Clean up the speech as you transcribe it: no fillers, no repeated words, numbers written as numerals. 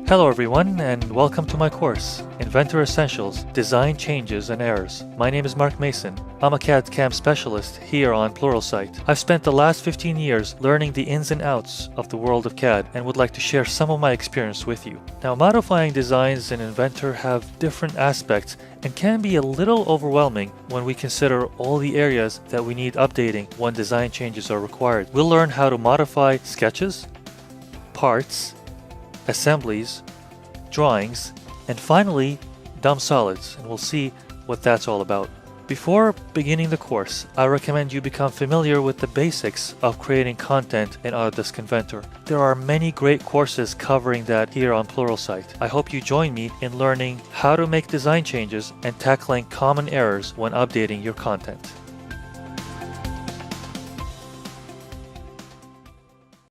Hello everyone, and welcome to my course, Inventor Essentials, Design Changes and Errors. My name is Mark Mason. I'm a CAD/CAM specialist here on Pluralsight. I've spent the last 15 years learning the ins and outs of the world of CAD and would like to share some of my experience with you. Now, modifying designs in Inventor have different aspects and can be a little overwhelming when we consider all the areas that we need updating when design changes are required. We'll learn how to modify sketches, parts, assemblies, drawings, and finally dumb solids, and we'll see what that's all about. Before beginning the course, I recommend you become familiar with the basics of creating content in Autodesk Inventor. There are many great courses covering that here on Pluralsight. I hope you join me in learning how to make design changes and tackling common errors when updating your content.